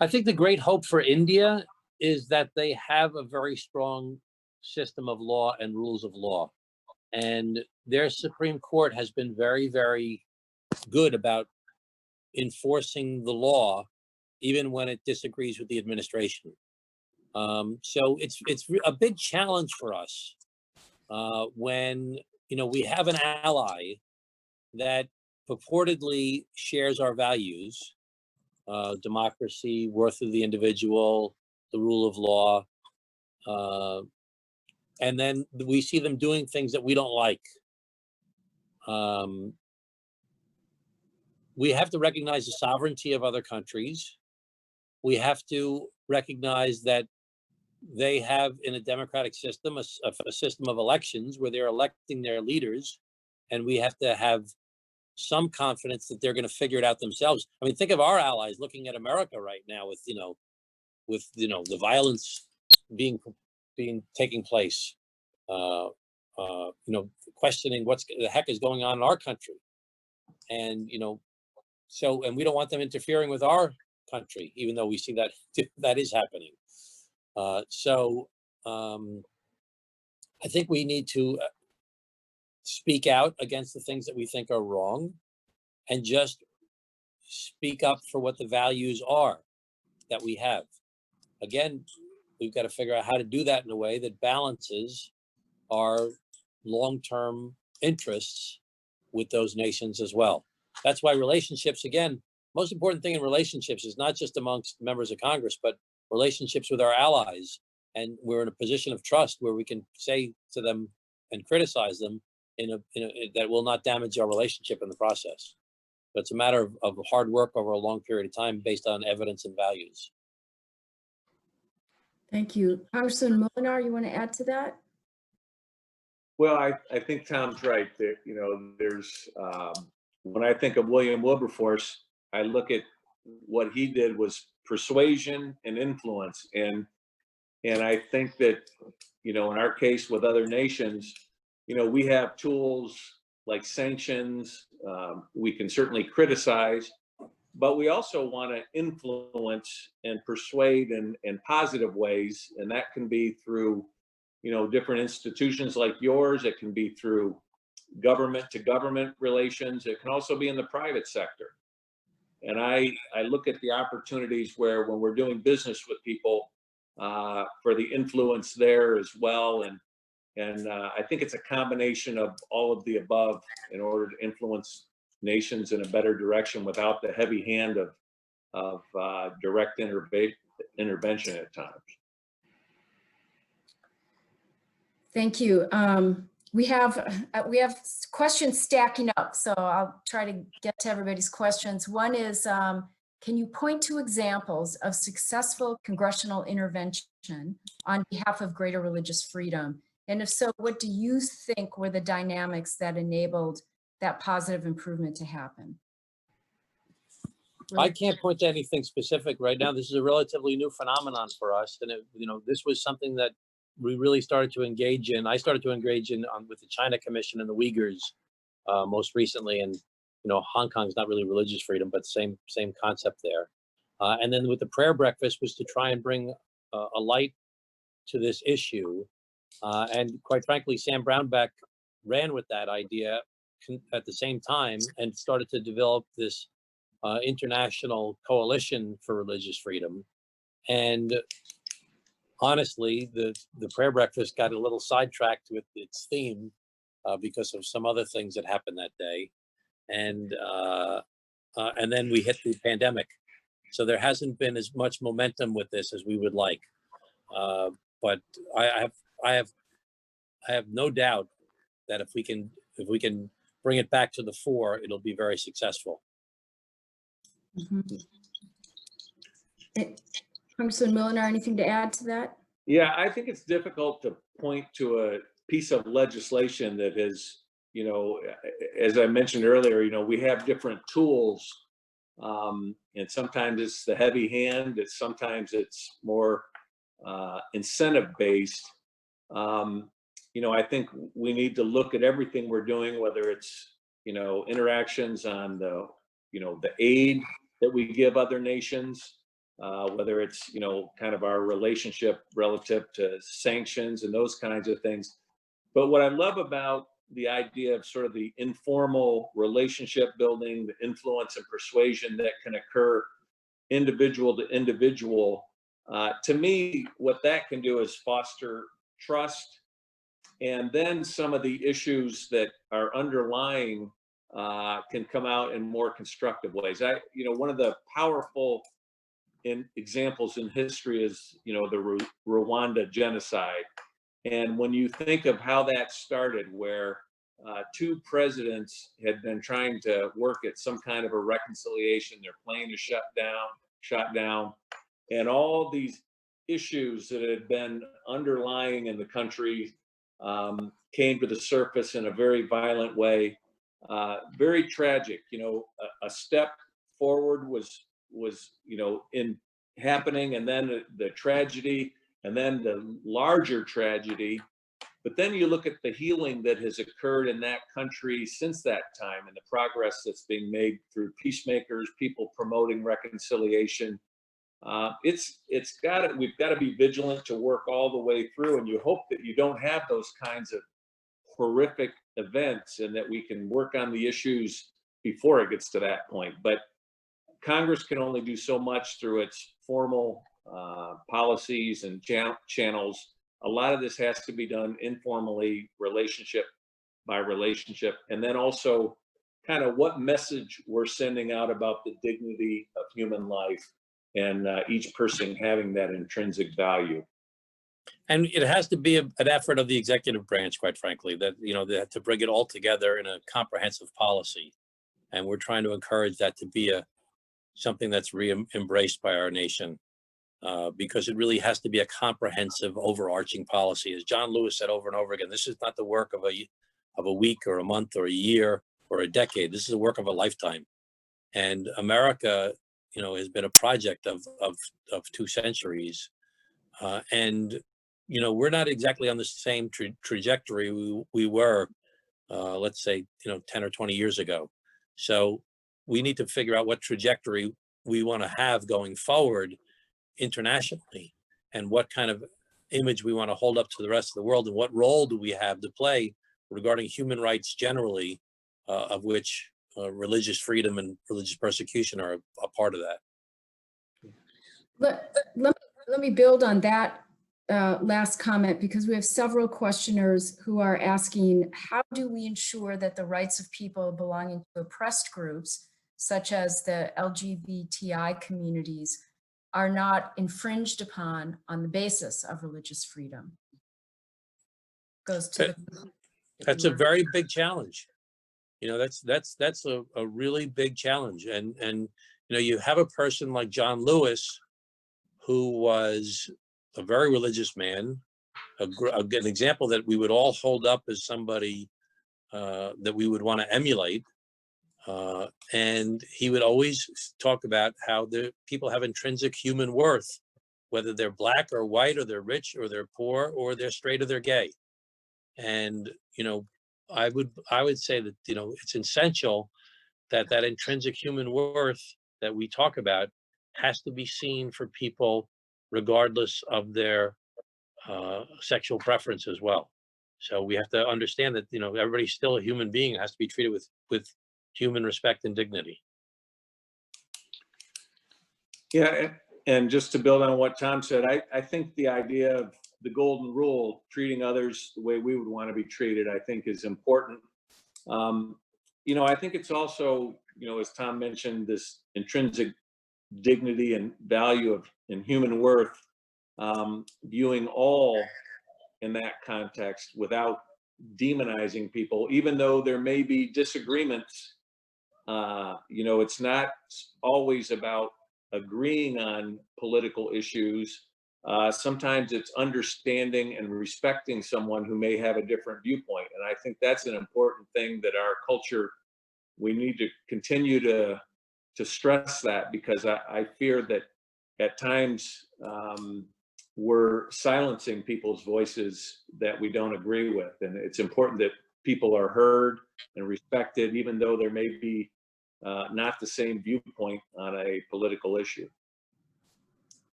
I think the great hope for India is that they have a very strong system of law and rules of law. And their Supreme Court has been very, very good about enforcing the law, even when it disagrees with the administration. So it's a big challenge for us when we have an ally that purportedly shares our values, democracy, worth of the individual, the rule of law, and then we see them doing things that we don't like. We have to recognize the sovereignty of other countries. We have to recognize that they have, in a democratic system, a system of elections where they're electing their leaders, and we have to have some confidence that they're going to figure it out themselves. I mean, think of our allies looking at America right now with the violence taking place, questioning what the heck is going on in our country, and and we don't want them interfering with our country, even though we see that that is happening. I think we need to speak out against the things that we think are wrong, and just speak up for what the values are that we have. Again, we've got to figure out how to do that in a way that balances our long-term interests with those nations as well. That's why relationships, again, most important thing in relationships is not just amongst members of Congress, but relationships with our allies. And we're in a position of trust where we can say to them and criticize them that will not damage our relationship in the process. But it's a matter of hard work over a long period of time based on evidence and values. Thank you. Congressman Moolenaar, you want to add to that? Well, I think Tom's right. That there's when I think of William Wilberforce, I look at what he did was persuasion and influence, and I think that in our case with other nations, we have tools like sanctions. We can certainly criticize, but we also want to influence and persuade in positive ways, and that can be through different institutions like yours. It can be through government to government relations. It can also be in the private sector. And I look at the opportunities where when we're doing business with people for the influence there as well. And I think it's a combination of all of the above in order to influence nations in a better direction without the heavy hand of direct intervention at times. Thank you. We have questions stacking up, so I'll try to get to everybody's questions. One is, can you point to examples of successful congressional intervention on behalf of greater religious freedom? And if so, what do you think were the dynamics that enabled that positive improvement to happen? I can't point to anything specific right now. This is a relatively new phenomenon for us, and this was something that we really started to engage in. I started to engage in with the China Commission and the Uyghurs most recently, and Hong Kong's not really religious freedom, but same concept there. And then with the prayer breakfast was to try and bring a light to this issue. And quite frankly, Sam Brownback ran with that idea at the same time and started to develop this international coalition for religious freedom. And honestly, the prayer breakfast got a little sidetracked with its theme because of some other things that happened that day. And then we hit the pandemic. So there hasn't been as much momentum with this as we would like. But I have no doubt that if we can bring it back to the fore, it'll be very successful. Mm-hmm. Congressman Moolenaar, anything to add to that? Yeah, I think it's difficult to point to a piece of legislation that has, as I mentioned earlier, we have different tools, and sometimes it's the heavy hand, sometimes it's more incentive based. I think we need to look at everything we're doing, whether it's interactions on the aid that we give other nations, whether it's kind of our relationship relative to sanctions and those kinds of things. But what I love about the idea of sort of the informal relationship building, the influence and persuasion that can occur individual to individual, to me, what that can do is foster trust. And then some of the issues that are underlying can come out in more constructive ways. One of the powerful examples in history is, the Rwanda genocide. And when you think of how that started, where two presidents had been trying to work at some kind of a reconciliation. Their plane is shot down, and all these issues that had been underlying in the country came to the surface in a very violent way. Very tragic. A step forward was in happening, and then the tragedy, and then the larger tragedy. But then you look at the healing that has occurred in that country since that time, and the progress that's being made through peacemakers, people promoting reconciliation. We've got to be vigilant to work all the way through, and you hope that you don't have those kinds of horrific events, and that we can work on the issues before it gets to that point. But Congress can only do so much through its formal policies and channels. A lot of this has to be done informally, relationship by relationship, and then also kind of what message we're sending out about the dignity of human life, and each person having that intrinsic value. And it has to be an effort of the executive branch, quite frankly, that, to bring it all together in a comprehensive policy. And we're trying to encourage that to be something that's embraced by our nation, because it really has to be a comprehensive, overarching policy. As John Lewis said over and over again, this is not the work of a week or a month or a year or a decade. This is the work of a lifetime. And America, has been a project of 2 centuries. And we're not exactly on the same trajectory we were, let's say, 10 or 20 years ago. So we need to figure out what trajectory we want to have going forward internationally, and what kind of image we want to hold up to the rest of the world, and what role do we have to play regarding human rights generally, of which religious freedom and religious persecution are a part of that. Let me build on that last comment, because we have several questioners who are asking, how do we ensure that the rights of people belonging to oppressed groups, such as the LGBTI communities, are not infringed upon on the basis of religious freedom? That's a very big challenge. That's a really big challenge. And you have a person like John Lewis, who was a very religious man, an example that we would all hold up as somebody that we would want to emulate. And he would always talk about how the people have intrinsic human worth, whether they're black or white, or they're rich or they're poor, or they're straight or they're gay. And I would say that it's essential that intrinsic human worth that we talk about has to be seen for people regardless of their sexual preference as well. So we have to understand that everybody's still a human being, has to be treated with human respect and dignity. Yeah, and just to build on what Tom said, I think the idea of the golden rule, treating others the way we would want to be treated, I think is important. I think it's also, as Tom mentioned, this intrinsic dignity and value and human worth, viewing all in that context without demonizing people, even though there may be disagreements. It's not always about agreeing on political issues. Sometimes it's understanding and respecting someone who may have a different viewpoint. And I think that's an important thing that our culture, we need to continue to stress that, because I fear that at times we're silencing people's voices that we don't agree with. And it's important that people are heard and respected, even though there may be not the same viewpoint on a political issue.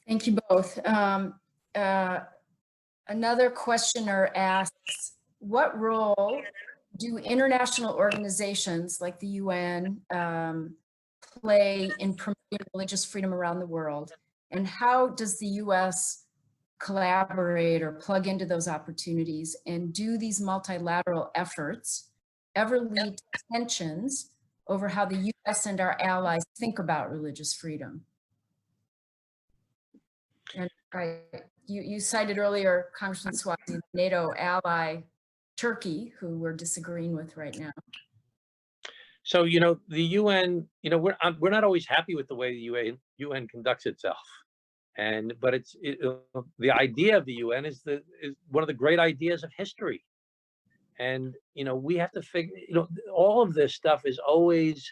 Thank you both. Another questioner asks, what role do international organizations like the UN play in promoting religious freedom around the world? And how does the US collaborate or plug into those opportunities? And do these multilateral efforts ever lead to tensions over how the US and our allies think about religious freedom? And you cited earlier, Congressman Suozzi, NATO ally Turkey, who we're disagreeing with right now. So, the UN, we're not always happy with the way the UN conducts itself. But the idea of the UN is one of the great ideas of history. And, we have to figure, all of this stuff is always,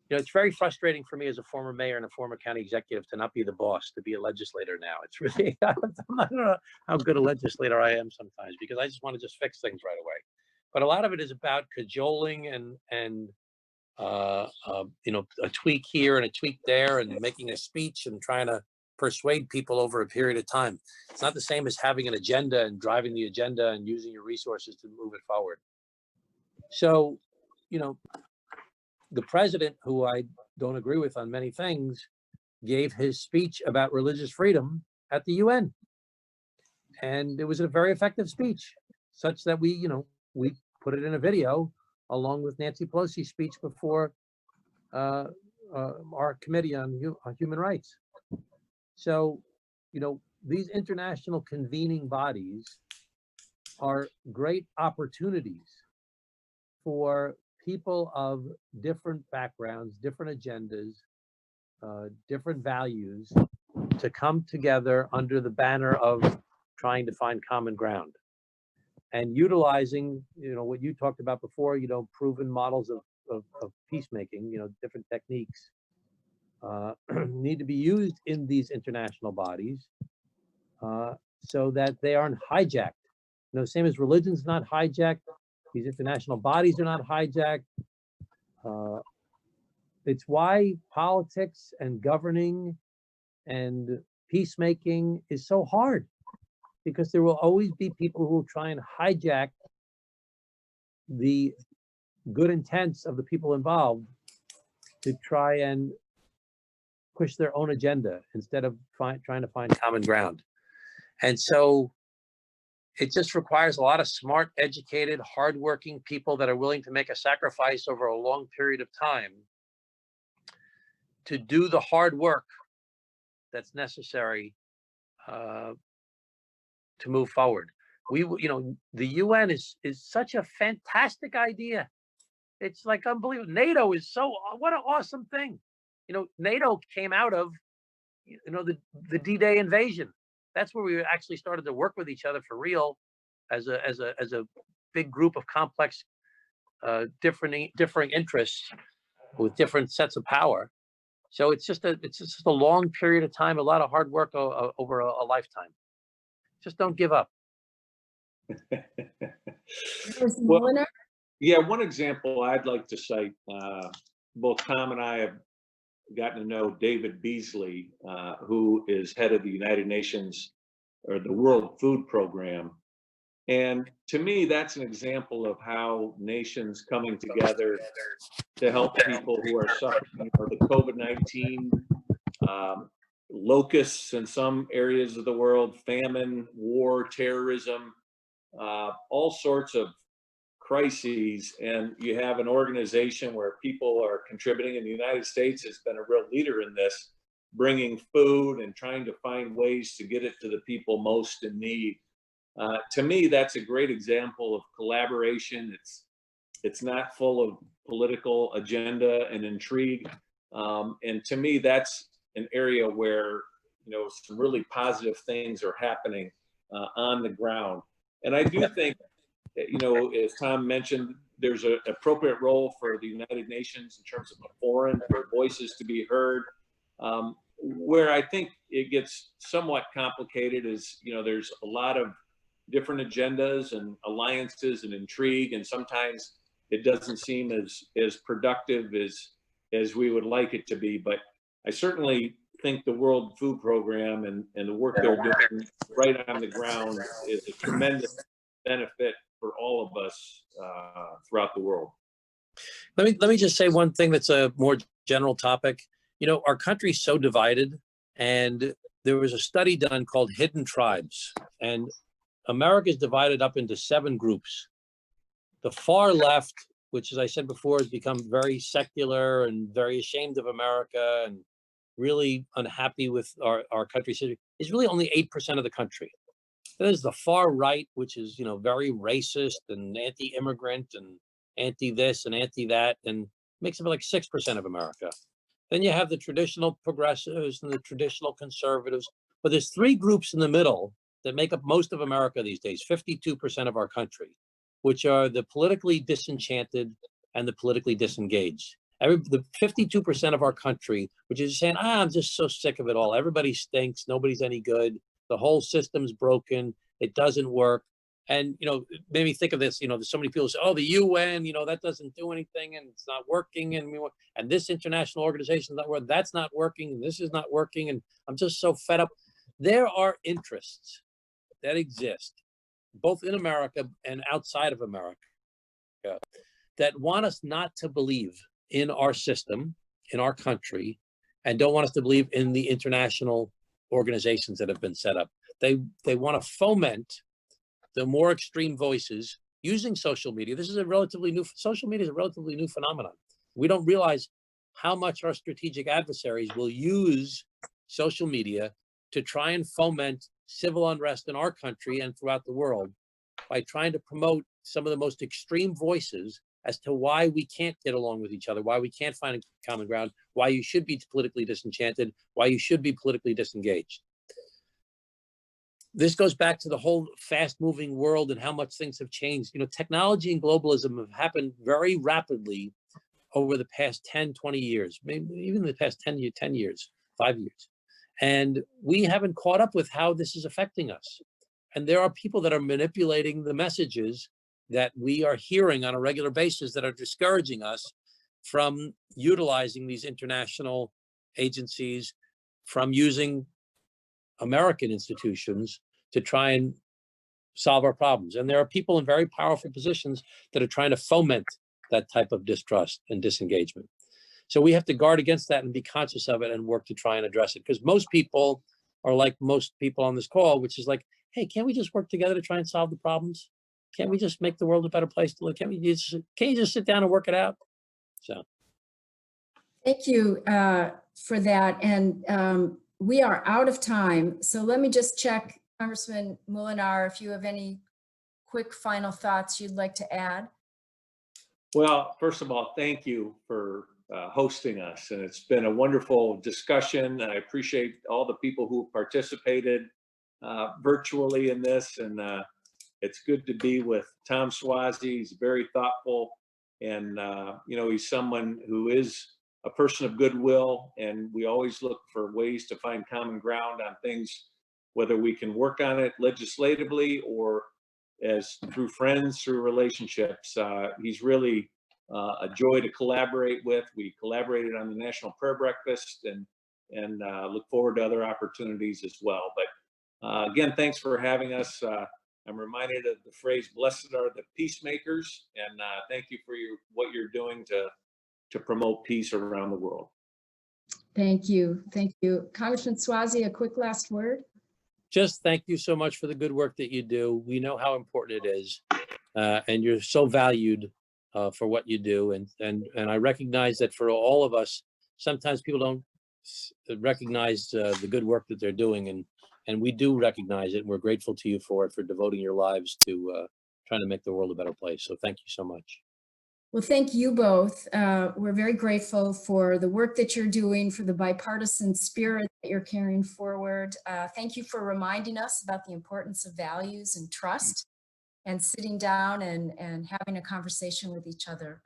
it's very frustrating for me as a former mayor and a former county executive to not be the boss, to be a legislator now. It's really, I don't know how good a legislator I am sometimes, because I just want to just fix things right away. But a lot of it is about cajoling and a tweak here and a tweak there and making a speech and trying to persuade people over a period of time. It's not the same as having an agenda and driving the agenda and using your resources to move it forward. So, the president, who I don't agree with on many things, gave his speech about religious freedom at the UN. And it was a very effective speech, such that we put it in a video along with Nancy Pelosi's speech before our committee on human rights. So, these international convening bodies are great opportunities for people of different backgrounds, different agendas, different values to come together under the banner of trying to find common ground. And utilizing, what you talked about before, proven models of peacemaking, different techniques need to be used in these international bodies so that they aren't hijacked. Same as religion's not hijacked, these international bodies are not hijacked. It's why politics and governing and peacemaking is so hard, because there will always be people who will try and hijack the good intents of the people involved to try and push their own agenda instead of trying to find common ground. And so it just requires a lot of smart, educated, hardworking people that are willing to make a sacrifice over a long period of time to do the hard work that's necessary to move forward. The UN is such a fantastic idea. It's like unbelievable. NATO is what an awesome thing. NATO came out of, the D-Day invasion. That's where we actually started to work with each other for real, as a big group of complex, differing interests with different sets of power. So it's just a long period of time, a lot of hard work over a lifetime. Just don't give up. Well, yeah, one example I'd like to cite, both Tom and I have gotten to know David Beasley, who is head of the United Nations or the World Food Program. And to me, that's an example of how nations coming together to help people who are suffering the COVID-19 locusts in some areas of the world, famine, war, terrorism, all sorts of crises. And you have an organization where people are contributing, and the United States has been a real leader in this, bringing food and trying to find ways to get it to the people most in need. To me, that's a great example of collaboration. It's not full of political agenda and intrigue. And to me, that's an area where, some really positive things are happening on the ground. And I do think that, as Tom mentioned, there's an appropriate role for the United Nations in terms of a forum for voices to be heard. Where I think it gets somewhat complicated is, there's a lot of different agendas and alliances and intrigue, and sometimes it doesn't seem as productive as we would like it to be. But I certainly think the World Food Program and the work they're doing right on the ground is a tremendous benefit for all of us throughout the world. Let me just say one thing that's a more general topic. Our country's so divided, and there was a study done called Hidden Tribes, and America is divided up into 7 groups. The far left, which, as I said before, has become very secular and very ashamed of America and really unhappy with our country's history, is really only 8% of the country. There's the far right, which is, very racist and anti-immigrant and anti-this and anti-that, and makes up like 6% of America. Then you have the traditional progressives and the traditional conservatives. But there's three groups in the middle that make up most of America these days, 52% of our country, which are the politically disenchanted and the politically disengaged. The 52% of our country, which is saying, I'm just so sick of it all. Everybody stinks. Nobody's any good. The whole system's broken. It doesn't work. And, it made me think of this, there's so many people say, oh, the UN, that doesn't do anything and it's not working. And this international organization, that's not working. And this is not working. And I'm just so fed up. There are interests that exist, both in America and outside of America, that want us not to believe in our system, in our country, and don't want us to believe in the international organizations that have been set up. They want to foment the more extreme voices using social media. Social media is a relatively new phenomenon. We don't realize how much our strategic adversaries will use social media to try and foment civil unrest in our country and throughout the world by trying to promote some of the most extreme voices as to why we can't get along with each other, why we can't find a common ground, why you should be politically disenchanted, why you should be politically disengaged. This goes back to the whole fast-moving world and how much things have changed. Technology and globalism have happened very rapidly over the past 10, 20 years, maybe even the past 10 years, 5 years. And we haven't caught up with how this is affecting us. And there are people that are manipulating the messages that we are hearing on a regular basis that are discouraging us from utilizing these international agencies, from using American institutions to try and solve our problems. And there are people in very powerful positions that are trying to foment that type of distrust and disengagement. So we have to guard against that and be conscious of it and work to try and address it. Because most people are like most people on this call, which is like, hey, can't we just work together to try and solve the problems? Can't we just make the world a better place to live? Can't you just sit down and work it out? So. Thank you for that. And we are out of time. So let me just check, Congressman Moolenaar, if you have any quick final thoughts you'd like to add. Well, first of all, thank you for hosting us. And it's been a wonderful discussion. I appreciate all the people who participated virtually in this. And it's good to be with Tom Suozzi. He's very thoughtful. And, he's someone who is a person of goodwill. And we always look for ways to find common ground on things, whether we can work on it legislatively or as through friends, through relationships. He's really a joy to collaborate with. We collaborated on the National Prayer Breakfast and look forward to other opportunities as well. But again, thanks for having us. I'm reminded of the phrase, blessed are the peacemakers, and thank you for what you're doing to promote peace around the world. Thank you. Thank you. Congressman Suozzi, a quick last word. Just thank you so much for the good work that you do. We know how important it is, and you're so valued for what you do. And I recognize that for all of us, sometimes people don't recognize the good work that they're doing, and we do recognize it. And we're grateful to you for it, for devoting your lives to trying to make the world a better place. So thank you so much. Well, thank you both. We're very grateful for the work that you're doing, for the bipartisan spirit that you're carrying forward. Thank you for reminding us about the importance of values and trust and sitting down and having a conversation with each other.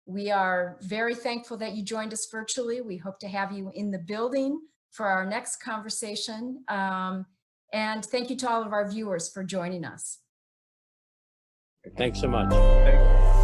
We are very thankful that you joined us virtually. We hope to have you in the building for our next conversation. And thank you to all of our viewers for joining us. Thanks so much. Thank you.